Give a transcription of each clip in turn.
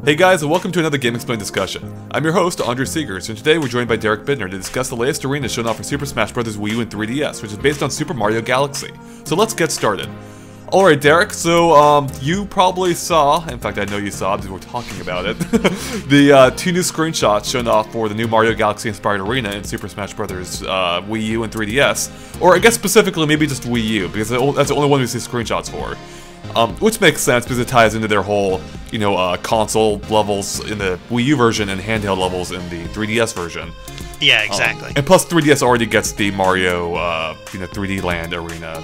Hey guys, and welcome to another GameXplain discussion. I'm your host, Andre Seegers, and today we're joined by Derek Bittner to discuss the latest arena shown off for Super Smash Bros. Wii U and 3DS, which is based on Super Mario Galaxy. So let's get started. Alright Derek, so you probably saw, in fact I know you saw because we're talking about it, the two new screenshots shown off for the new Mario Galaxy inspired arena in Super Smash Bros. Wii U and 3DS, or I guess specifically maybe just Wii U, because that's the only one we see screenshots for. Which makes sense because it ties into their whole, console levels in the Wii U version and handheld levels in the 3DS version. Yeah, exactly. And plus, 3DS already gets the Mario, 3D Land arena,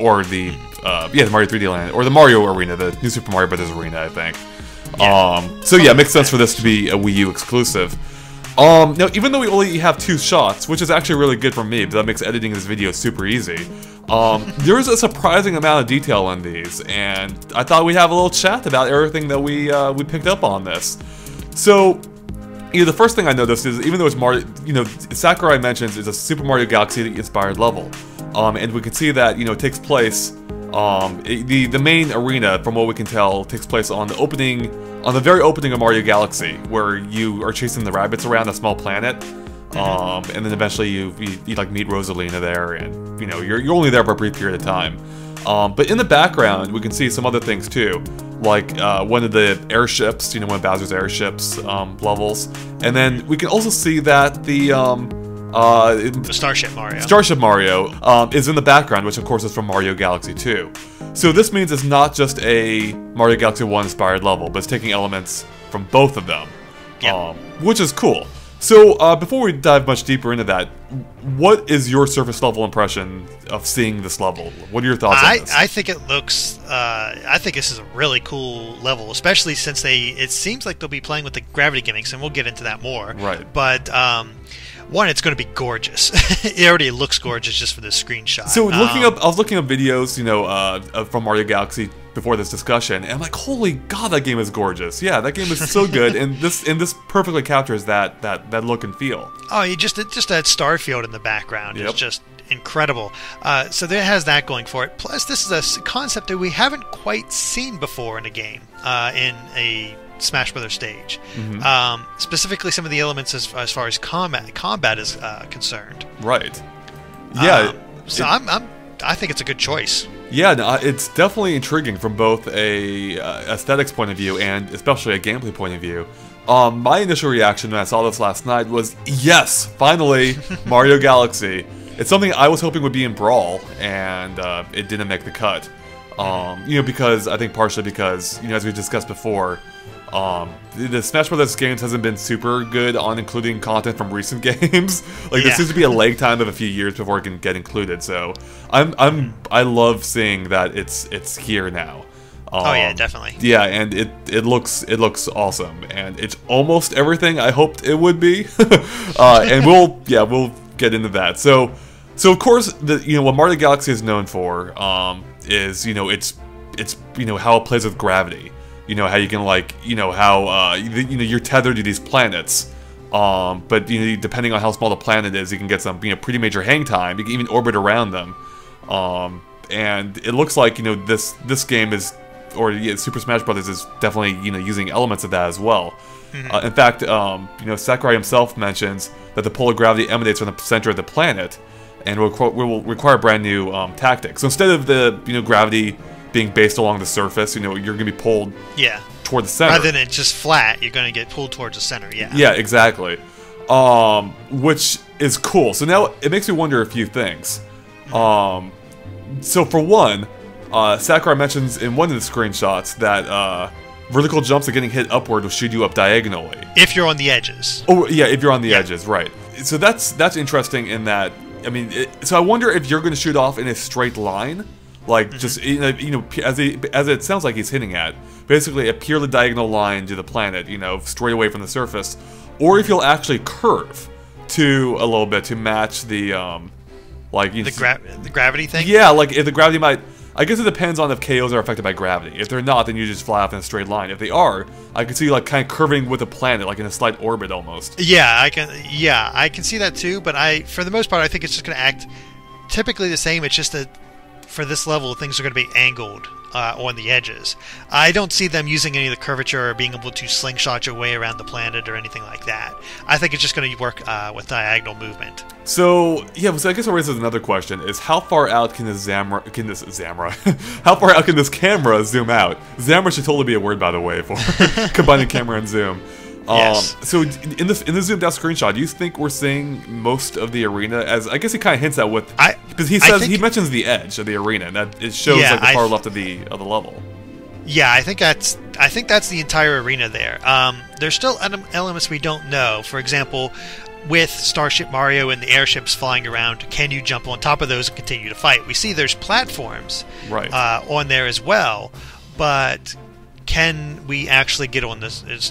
or the Mario 3D Land, or the Mario arena, the New Super Mario Bros. Arena, I think. Yeah. So yeah, it makes sense for this to be a Wii U exclusive. Now, even though we only have 2 shots, which is actually really good for me, because that makes editing this video super easy, there's a surprising amount of detail in these, and I thought we'd have a little chat about everything that we picked up on this. So, the first thing I noticed is, even though it's Mario, Sakurai mentions it's a Super Mario Galaxy inspired level, and we can see that, it takes place, the main arena, from what we can tell, takes place on the very opening of Mario Galaxy, where you are chasing the rabbits around a small planet, and then eventually you meet Rosalina there, and you're only there for a brief period of time. But in the background, we can see some other things too, like one of the airships, one of Bowser's airships levels, and then we can also see that the Starship Mario. Starship Mario is in the background, which of course is from Mario Galaxy 2. So this means it's not just a Mario Galaxy 1 inspired level, but it's taking elements from both of them, which is cool. So before we dive much deeper into that, what is your surface level impression of seeing this level? What are your thoughts on this? I think it looks, I think this is a really cool level, especially since it seems like they'll be playing with the gravity gimmicks, and we'll get into that more. Right. But, one, it's going to be gorgeous. It already looks gorgeous just for this screenshot. So I was looking up videos, from Mario Galaxy before this discussion, and I'm like, holy god, that game is gorgeous. Yeah, that game is so good, and this perfectly captures that look and feel. Oh, just that star field in the background is just incredible. So there has that going for it. Plus, this is a concept that we haven't quite seen before in a game, in a Smash Brothers stage. Specifically, some of the elements as far as combat is concerned. Right. Yeah. So I think it's a good choice. Yeah, no, it's definitely intriguing from both a aesthetics point of view and especially a gameplay point of view. My initial reaction when I saw this last night was, yes, finally, Mario Galaxy. It's something I was hoping would be in Brawl, and it didn't make the cut. Because I think partially because, as we discussed before, the Smash Bros. Games hasn't been super good on including content from recent games. There seems to be a lag time of a few years before it can get included. So I love seeing that it's here now. Oh yeah, definitely. Yeah, and it looks awesome, and it's almost everything I hoped it would be. And we'll get into that. So of course what Mario Galaxy is known for is it's how it plays with gravity. How you can how you're tethered to these planets, but depending on how small the planet is, you can get some pretty major hang time. You can even orbit around them, and it looks like this game is, or Super Smash Bros. Is definitely using elements of that as well. In fact, Sakurai himself mentions that the pull of gravity emanates from the center of the planet, and will require brand new tactics. So instead of the gravity being based along the surface, you're going to be pulled toward the center. Rather than it just flat, you're going to get pulled towards the center, Yeah, exactly. Which is cool. So now it makes me wonder a few things. So for one, Sakurai mentions in one of the screenshots that vertical jumps are getting hit upward will shoot you up diagonally. If you're on the edges. Oh, yeah, if you're on the edges, right. So that's interesting in that, so I wonder if you're going to shoot off in a straight line. Just as it sounds like he's hinting at, basically a purely diagonal line to the planet, straight away from the surface, or if you'll actually curve, to a little bit to match the like the gravity thing. Yeah, like if the gravity might. I guess it depends on if KOs are affected by gravity. If they're not, then you just fly off in a straight line. If they are, I can see like kind of curving with the planet, like in a slight orbit almost. Yeah, I can see that too. But for the most part, I think it's just going to act typically the same. It's just that for this level, things are going to be angled on the edges. I don't see them using any of the curvature or being able to slingshot your way around the planet or anything like that. I think it's just going to work with diagonal movement. So yeah, so I guess it raises another question: is how far out can this how far out can this camera zoom out? Zamra should totally be a word, by the way, for combining camera and zoom. Yes. So in the zoomed out screenshot, do you think we're seeing most of the arena? As I guess he kind of hints at with because he mentions the edge of the arena, and that it shows like the far left of the level. Yeah, I think that's the entire arena there. There's still elements we don't know. For example, with Starship Mario and the airships flying around, can you jump on top of those and continue to fight? We see there's platforms on there as well, but can we actually get on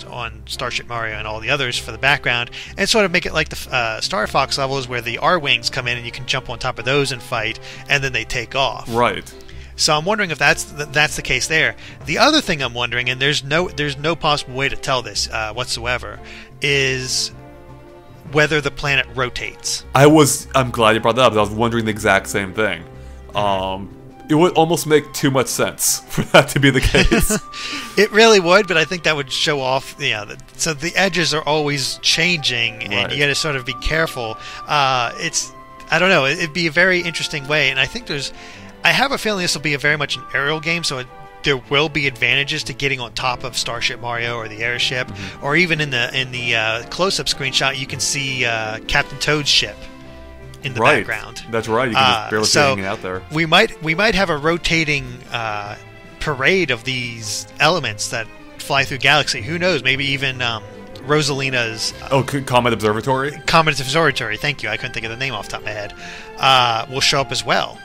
on Starship Mario and all the others for the background and sort of make it like the Star Fox levels where the R-Wings come in and you can jump on top of those and fight, and then they take off. Right. So I'm wondering if that's the case there. The other thing I'm wondering, and there's no possible way to tell this whatsoever, is whether the planet rotates. I'm glad you brought that up. I was wondering the exact same thing. It would almost make too much sense for that to be the case. It really would, but I think that would show off. So the edges are always changing, and you got to sort of be careful. I don't know. It'd be a very interesting way, and I think I have a feeling this will be very much an aerial game, so there will be advantages to getting on top of Starship Mario or the airship, or even in the close-up screenshot, you can see Captain Toad's ship in the background. That's right. You can just barely see hanging out there. We might have a rotating parade of these elements that fly through Galaxy. Who knows? Maybe even Rosalina's Comet Observatory. Comet Observatory. Thank you. I couldn't think of the name off the top of my head. Will show up as well.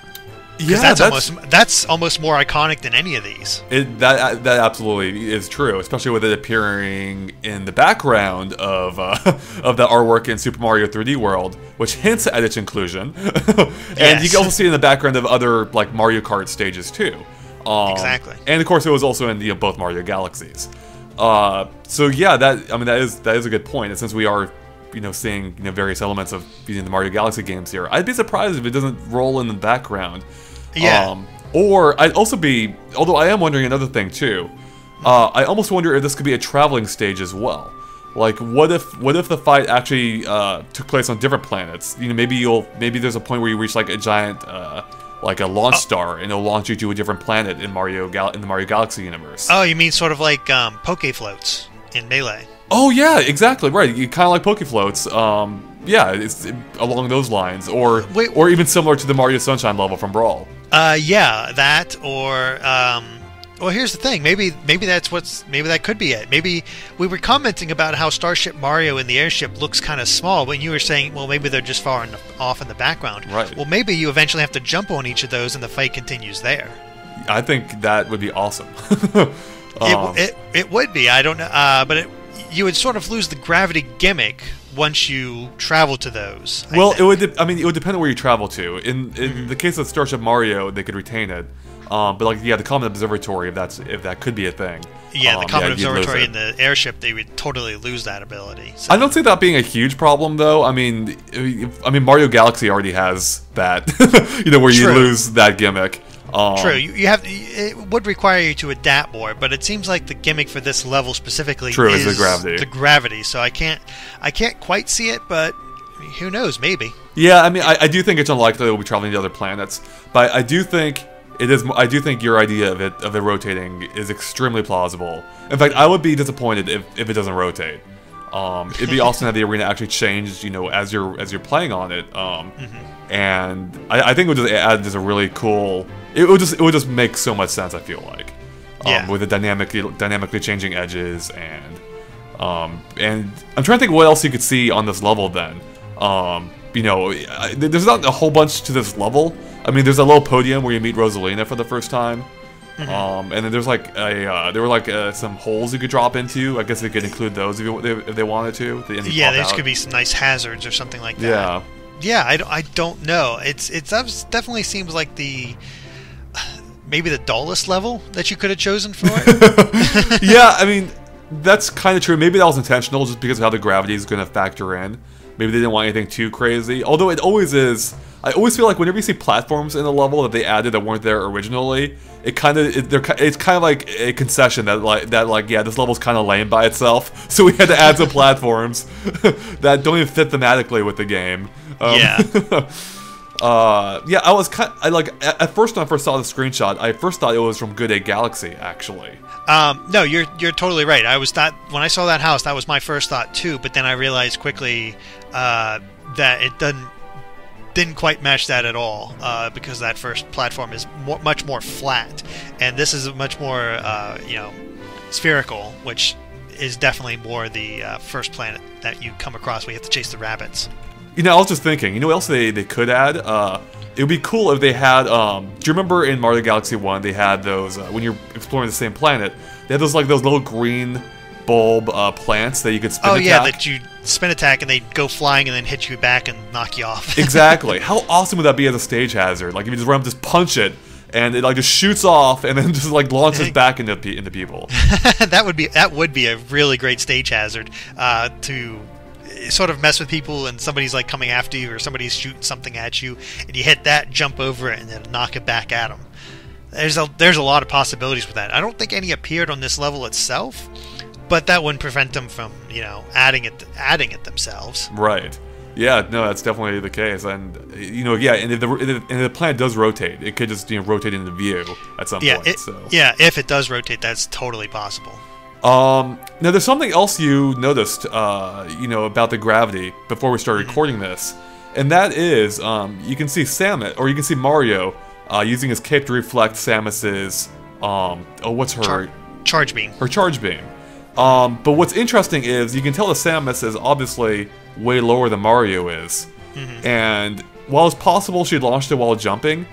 Yeah, that's almost more iconic than any of these. That absolutely is true, especially with it appearing in the background of the artwork in Super Mario 3D World, which hints at its inclusion. And you can also see it in the background of other like Mario Kart stages too. Exactly. And of course, it was also in both Mario Galaxies. So yeah, that is a good point. And since we are seeing various elements of the Mario Galaxy games here, I'd be surprised if it doesn't roll in the background. Yeah. Or I'd also be, although I am wondering another thing too. I almost wonder if this could be a traveling stage as well. Like, what if the fight actually took place on different planets? Maybe there's a point where you reach like a giant, like a launch star, and it'll launch you to a different planet in the Mario Galaxy universe. Oh, you mean sort of like Poke Floats in Melee? Oh yeah, exactly right. You kind of like Poke Floats. Yeah, it's along those lines, or even similar to the Mario Sunshine level from Brawl. Yeah, that or well, here's the thing. Maybe that could be it. Maybe we were commenting about how Starship Mario in the airship looks kind of small, but you were saying, well, maybe they're just far off in the background. Right. Well, maybe you eventually have to jump on each of those, and the fight continues there. I think that would be awesome. It would be. I don't know, but you would sort of lose the gravity gimmick once you travel to those. Well, it would depend on where you travel to. In the case of Starship Mario, they could retain it. But the Comet Observatory, if that could be a thing. Yeah, the Comet Observatory in the airship, they would totally lose that ability. So. I don't see that being a huge problem, though. I mean, Mario Galaxy already has that, where you lose that gimmick. True, it would require you to adapt more, but it seems like the gimmick for this level specifically is the gravity. The gravity. So I can't quite see it, but who knows? Maybe. Yeah, I do think it's unlikely we'll be traveling to other planets, but I do think it is. I do think your idea of it rotating is extremely plausible. In fact, I would be disappointed if it doesn't rotate. It'd be awesome to have the arena actually change, as you're playing on it. And I think it would just add just a really cool. It would just make so much sense. I feel like, with the dynamically changing edges and I'm trying to think what else you could see on this level. Then, there's not a whole bunch to this level. I mean, there's a little podium where you meet Rosalina for the first time. And then there's like there were like some holes you could drop into. I guess they could include those if they wanted to. Yeah, there could be some nice hazards or something like that. Yeah, I don't know. It definitely seems like maybe the dullest level that you could have chosen for it. Yeah, I mean, that's kind of true. Maybe that was intentional just because of how the gravity is going to factor in. Maybe they didn't want anything too crazy. Although it always is. I always feel like whenever you see platforms in a level that they added that weren't there originally, it's kind of like a concession that yeah, this level's kind of lame by itself, so we had to add some platforms that don't even fit thematically with the game. Yeah, at first when I first saw the screenshot, I first thought it was from Good Day Galaxy, actually. No, you're totally right. When I saw that house, that was my first thought too. But then I realized quickly that it didn't quite match that at all, because that first platform is much more flat, and this is much more spherical, which is definitely more the first planet that you come across where you have to chase the rabbits. I was just thinking, what else they could add? It would be cool if they had, do you remember in Mario Galaxy 1, they had those, when you're exploring the same planet, they had those little green bulb plants that you could spin attack. Oh yeah, that you spin attack and they go flying and then hit you back and knock you off. Exactly. How awesome would that be as a stage hazard? Like if you just run up, just punch it, and it just shoots off and then just launches back into people. That would be a really great stage hazard to sort of mess with people, and somebody's coming after you, or somebody's shooting something at you, and you hit that, jump over it, and then knock it back at them. There's a lot of possibilities with that. I don't think any appeared on this level itself, but that wouldn't prevent them from adding it themselves. Right. Yeah. No, that's definitely the case, and yeah, and if the planet does rotate, it could just rotate into view at some point. Yeah, if it does rotate, that's totally possible. Now, there's something else you noticed, about the gravity before we started recording this, and that is, you can see Samus, or you can see Mario, using his cape to reflect Samus's, what's her... Charge beam. Her charge beam. But what's interesting is, you can tell that Samus is obviously way lower than Mario is, and while it's possible she launched it while jumping,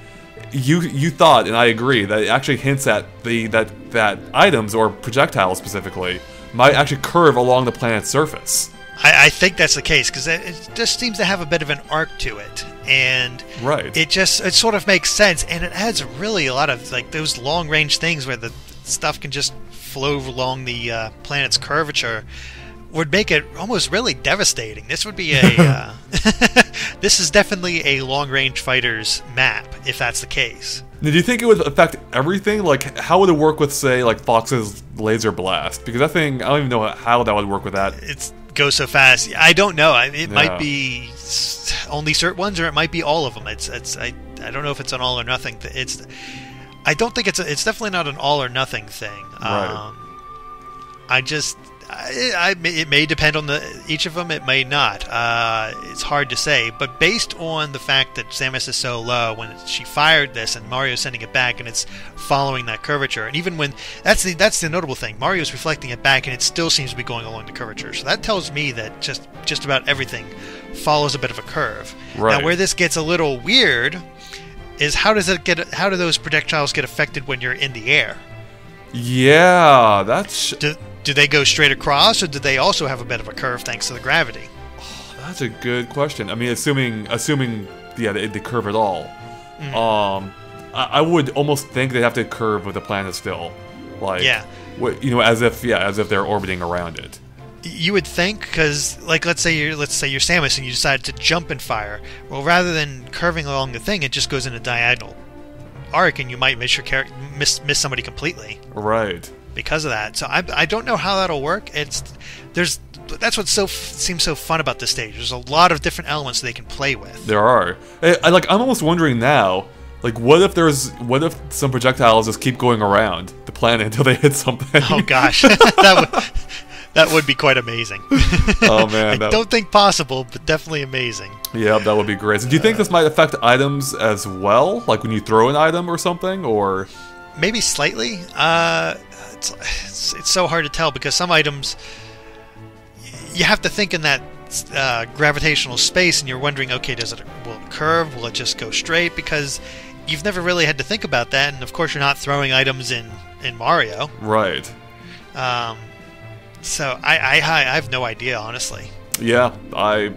you thought, and I agree, that it actually hints at that items, or projectiles specifically, might actually curve along the planet's surface. I think that's the case, because it just seems to have a bit of an arc to it, and right. It sort of makes sense, and it adds really a lot of those long range things where the stuff can just flow along the planet's curvature. Would make it almost really devastating. This would be a this is definitely a long-range fighter's map, if that's the case. Now, do you think it would affect everything? How would it work with, say, Fox's laser blast? Because that thing, I don't even know how that would work with that. It goes so fast. I don't know. It might be only certain ones, or it might be all of them. I don't know if it's an all or nothing. I don't think it's definitely not an all or nothing thing. Right. It may depend on each of them. It may not. It's hard to say. But based on the fact that Samus is so low, when she fired this and Mario's sending it back, and it's following that curvature, and even when that's the notable thing, Mario's reflecting it back, and it still seems to be going along the curvature. So that tells me that just about everything follows a bit of a curve. Right. Now, where this gets a little weird is how do those projectiles get affected when you're in the air? Yeah, that's... Do they go straight across, or do they also have a bit of a curve thanks to the gravity? Oh, that's a good question. I mean, assuming they curve at all. I would almost think they'd have to curve with the planet still, as if they're orbiting around it. You would think, because let's say you're Samus and you decide to jump and fire. Well, rather than curving along the thing, it just goes in a diagonal arc, and you might miss somebody completely. Right. Because of that. So I don't know how that'll work. That's what seems so fun about this stage. There's a lot of different elements they can play with. There are. I'm almost wondering now, what if some projectiles just keep going around the planet until they hit something? Oh gosh. That would be quite amazing. Oh man. I don't think possible, but definitely amazing. Yeah, that would be great. So do you think this might affect items as well? Like when you throw an item or something, or maybe slightly? It's so hard to tell, because some items you have to think in that gravitational space, and you're wondering, okay, will it curve? Will it just go straight? Because you've never really had to think about that, and of course you're not throwing items in Mario. Right. So I have no idea, honestly. Yeah, I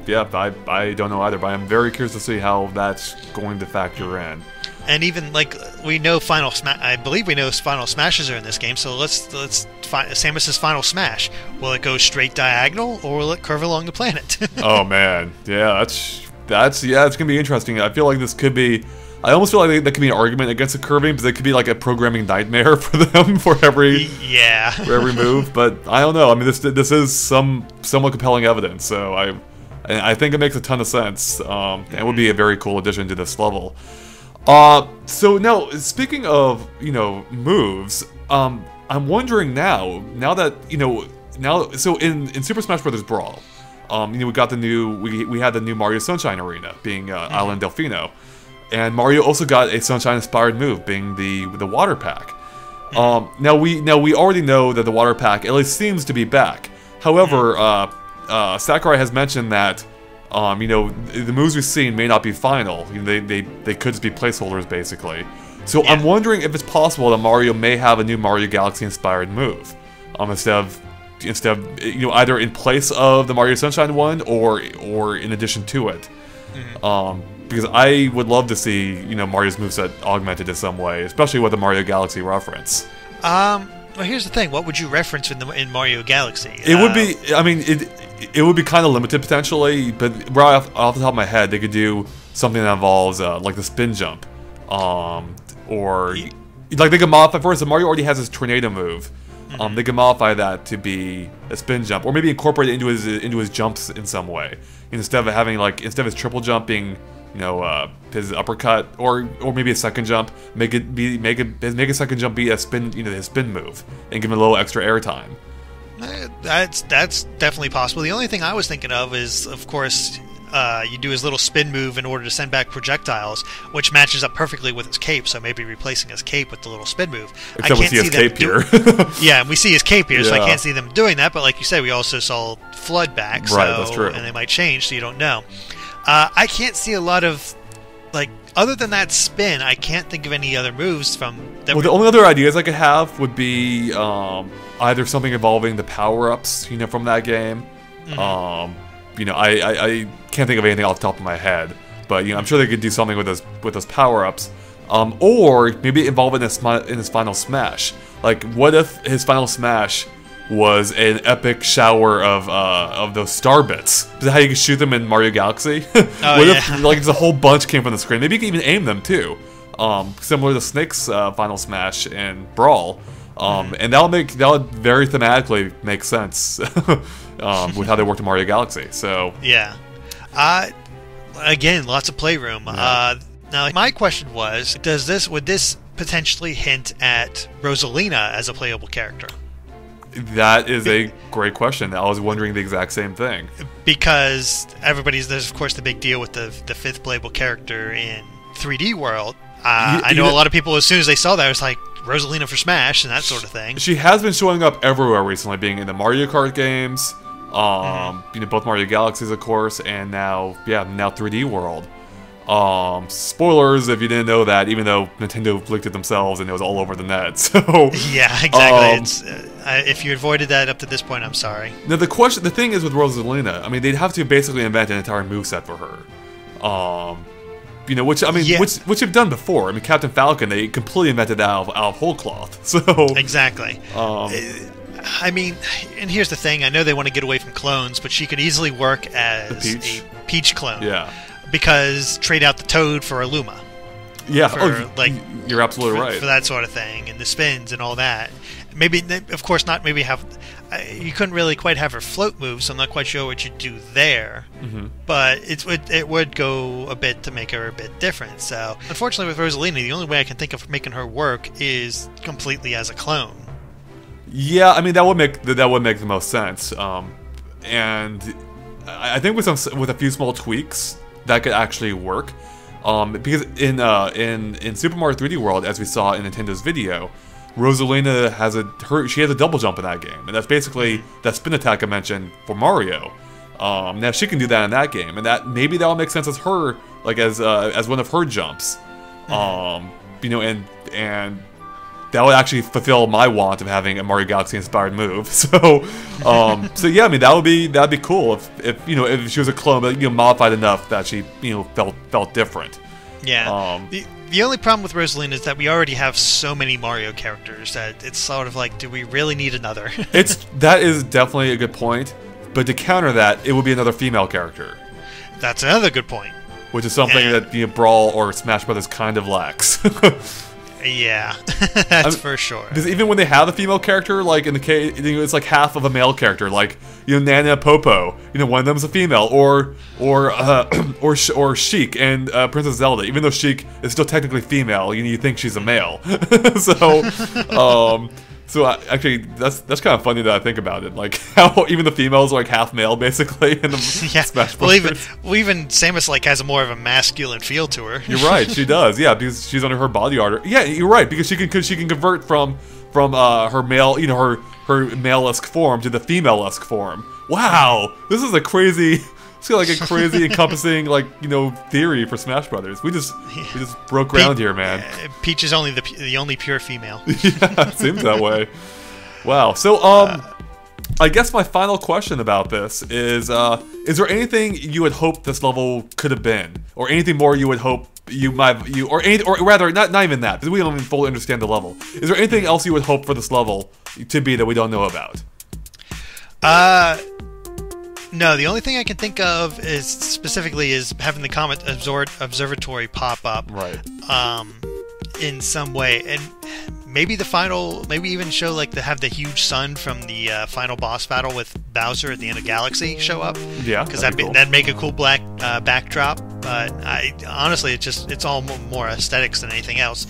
don't know either, but I'm very curious to see how that's going to factor in. And even like we know I believe we know Final Smashes are in this game. So let's Samus's Final Smash. Will it go straight diagonal or will it curve along the planet? Oh man, yeah, it's gonna be interesting. I feel like this could be. I almost feel like that could be an argument against the curving, because it could be like a programming nightmare for them for every move. But I don't know. I mean, this is somewhat compelling evidence, so I think it makes a ton of sense. And it would be a very cool addition to this level. So now, speaking of moves, I'm wondering now that so in Super Smash Bros. Brawl, we got we had the new Mario Sunshine Arena being Island Delfino. And Mario also got a Sunshine-inspired move, being the Water Pack. Now we already know that the Water Pack at least seems to be back. However, Sakurai has mentioned that the moves we've seen may not be final. They could just be placeholders, basically. So I'm wondering if it's possible that Mario may have a new Mario Galaxy-inspired move, instead of either in place of the Mario Sunshine one or in addition to it. Because I would love to see, Mario's moveset augmented in some way, especially with the Mario Galaxy reference. Well, here's the thing. What would you reference in Mario Galaxy? It would be, I mean, it would be kind of limited potentially, but right off the top of my head, they could do something that involves, like the spin jump. Or, like they could modify, for instance, Mario already has his tornado move. They could modify that to be a spin jump, or maybe incorporate it into his jumps in some way. Instead of his triple jump being, his uppercut, or maybe a second jump, make a second jump be a spin, his spin move, and give him a little extra airtime. That's definitely possible. The only thing I was thinking of is, of course, you do his little spin move in order to send back projectiles, which matches up perfectly with his cape. So maybe replacing his cape with the little spin move. Except we see his cape here. Yeah, we see his cape here, so I can't see them doing that. But like you said, we also saw Flood back, so, right? That's true. And they might change, so you don't know. I can't see a lot of, other than that spin, I can't think of any other moves from... The only other ideas I could have would be either something involving the power-ups, from that game. I can't think of anything off the top of my head, but I'm sure they could do something with those power-ups. Or maybe involve it in his final smash. Like, what if his final smash was an epic shower of those star bits? Is that how you can shoot them in Mario Galaxy? What if just a whole bunch came from the screen? Maybe you can even aim them too, similar to Snake's final smash in Brawl. And that would very thematically make sense with how they worked in Mario Galaxy. So again, lots of playroom. Now, my question was, would this potentially hint at Rosalina as a playable character? That is a great question. I was wondering the exact same thing. Because there's of course the big deal with the fifth playable character in 3D World. I know a lot of people, as soon as they saw that, it was like Rosalina for Smash and that sort of thing. She has been showing up everywhere recently, being in the Mario Kart games, both Mario Galaxies, of course, and now 3D World. Spoilers if you didn't know that, even though Nintendo leaked it themselves and it was all over the net. So yeah, exactly. If you avoided that up to this point, I'm sorry. Now the thing is with Rosalina, I mean, they'd have to basically invent an entire moveset for her. Which they've done before. I mean, Captain Falcon, they completely invented that out of whole cloth. So exactly. I mean, and here's the thing. I know they want to get away from clones, but she could easily work as a Peach clone. Yeah. Because trade out the Toad for a Luma. Yeah, you're absolutely right. For that sort of thing, and the spins and all that. Maybe, of course, not maybe have... you couldn't really quite have her float move, so I'm not quite sure what you'd do there. But it would go a bit to make her a bit different. So, unfortunately, with Rosalina, the only way I can think of making her work is completely as a clone. Yeah, I mean, that would make the most sense. And I think with a few small tweaks, that could actually work. Because in Super Mario 3D World, as we saw in Nintendo's video, Rosalina has a double jump in that game, and that's basically that spin attack I mentioned for Mario. Now she can do that in that game, and that will make sense as her, as one of her jumps. You know, and that would actually fulfill my want of having a Mario Galaxy inspired move. So, so yeah, I mean that'd be cool if you know, if she was a clone, but you know, modified enough that she, you know, felt different. Yeah. The only problem with Rosalina is that we already have so many Mario characters that it's sort of like, do we really need another? That is definitely a good point, but to counter that, it would be another female character. That's another good point. Which is something that, you know, Brawl or Smash Brothers kind of lacks. Yeah, that's for sure. Because even when they have a female character, like in the case, you know, it's like half of a male character. Like, you know, Nana Popo, you know, one of them's a female, or Sheik and Princess Zelda. Even though Sheik is still technically female, you think she's a male. So actually, that's kind of funny that I think about it. Like how even the females are like half male, basically, in the Smash Brothers. Well, even Samus like has a more of a masculine feel to her. You're right, she does. Yeah, because she's under her body art. Yeah, you're right, because she can convert from her male, you know, her male-esque form to the female-esque form. Wow, this is a crazy. It's like a crazy encompassing, like, you know, theory for Smash Brothers. We just broke ground here, man. Peach is only the only pure female. Yeah, it seems that way. Wow. So, I guess my final question about this is there anything you would hope this level could have been, or anything more you would hope or rather, not even that, because we don't even fully understand the level. Is there anything else you would hope for this level to be that we don't know about? No, the only thing I can think of is having the Comet Observatory pop up, right? In some way, and maybe even show like have the huge sun from the final boss battle with Bowser at the end of Galaxy show up. Yeah, because that'd make a cool black backdrop. But honestly, it's all more aesthetics than anything else.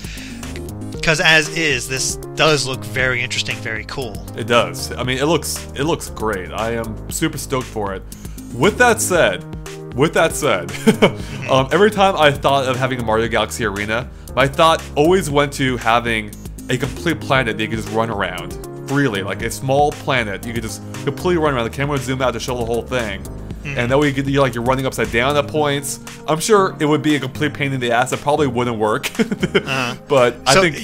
Because as is, this does look very interesting, very cool. It does. I mean, it looks great. I am super stoked for it. With that said, every time I thought of having a Mario Galaxy Arena, my thought always went to having a complete planet that you could just run around freely, like a small planet. You could just completely run around. The camera would zoom out to show the whole thing. And that way you're running upside down at points. I'm sure it would be a complete pain in the ass. It probably wouldn't work. But I think...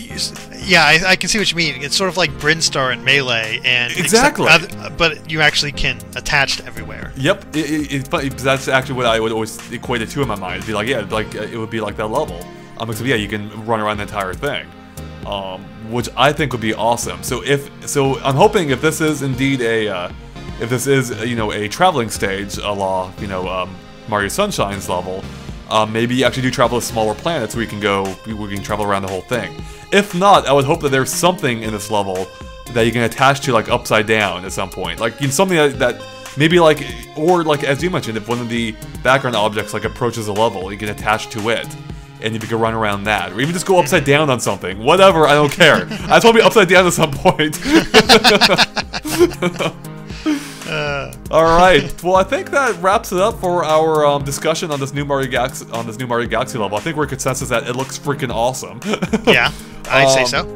Yeah, I can see what you mean. It's sort of like Brinstar and Melee. Exactly. But you actually can attach to everywhere. Yep. It's funny, because that's actually what I would always equate it to in my mind. It'd be like, yeah, it would be like that level. So yeah, you can run around the entire thing. Which I think would be awesome. So I'm hoping if this is indeed if this is, you know, a traveling stage, a la, you know, Mario Sunshine's level, maybe you actually do travel to smaller planets where we can travel around the whole thing. If not, I would hope that there's something in this level that you can attach to, like, upside down at some point. Like, you know, something that maybe, like, or, like, as you mentioned, if one of the background objects, like, approaches a level, you can attach to it. And you can run around that. Or even just go upside down on something. Whatever, I don't care. I just want to be upside down at some point. Alright, well I think that wraps it up for our discussion on this new Mario Galaxy level. I think we're consensus that it looks freaking awesome. Yeah, I'd say so.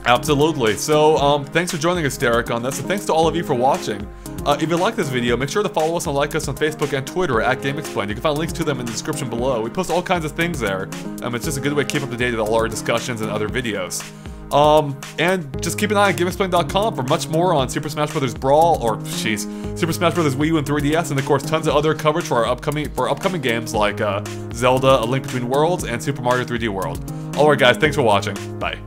Absolutely. So thanks for joining us, Derek, on this, and thanks to all of you for watching. If you like this video, make sure to follow us and like us on Facebook and Twitter at GameXplain. You can find links to them in the description below. We post all kinds of things there. It's just a good way to keep up to date with all our discussions and other videos. And just keep an eye on GameXplain.com for much more on Super Smash Bros. Brawl, Super Smash Bros. Wii U and 3DS, and of course tons of other coverage for our upcoming games like Zelda: A Link Between Worlds and Super Mario 3D World. Alright guys, thanks for watching. Bye.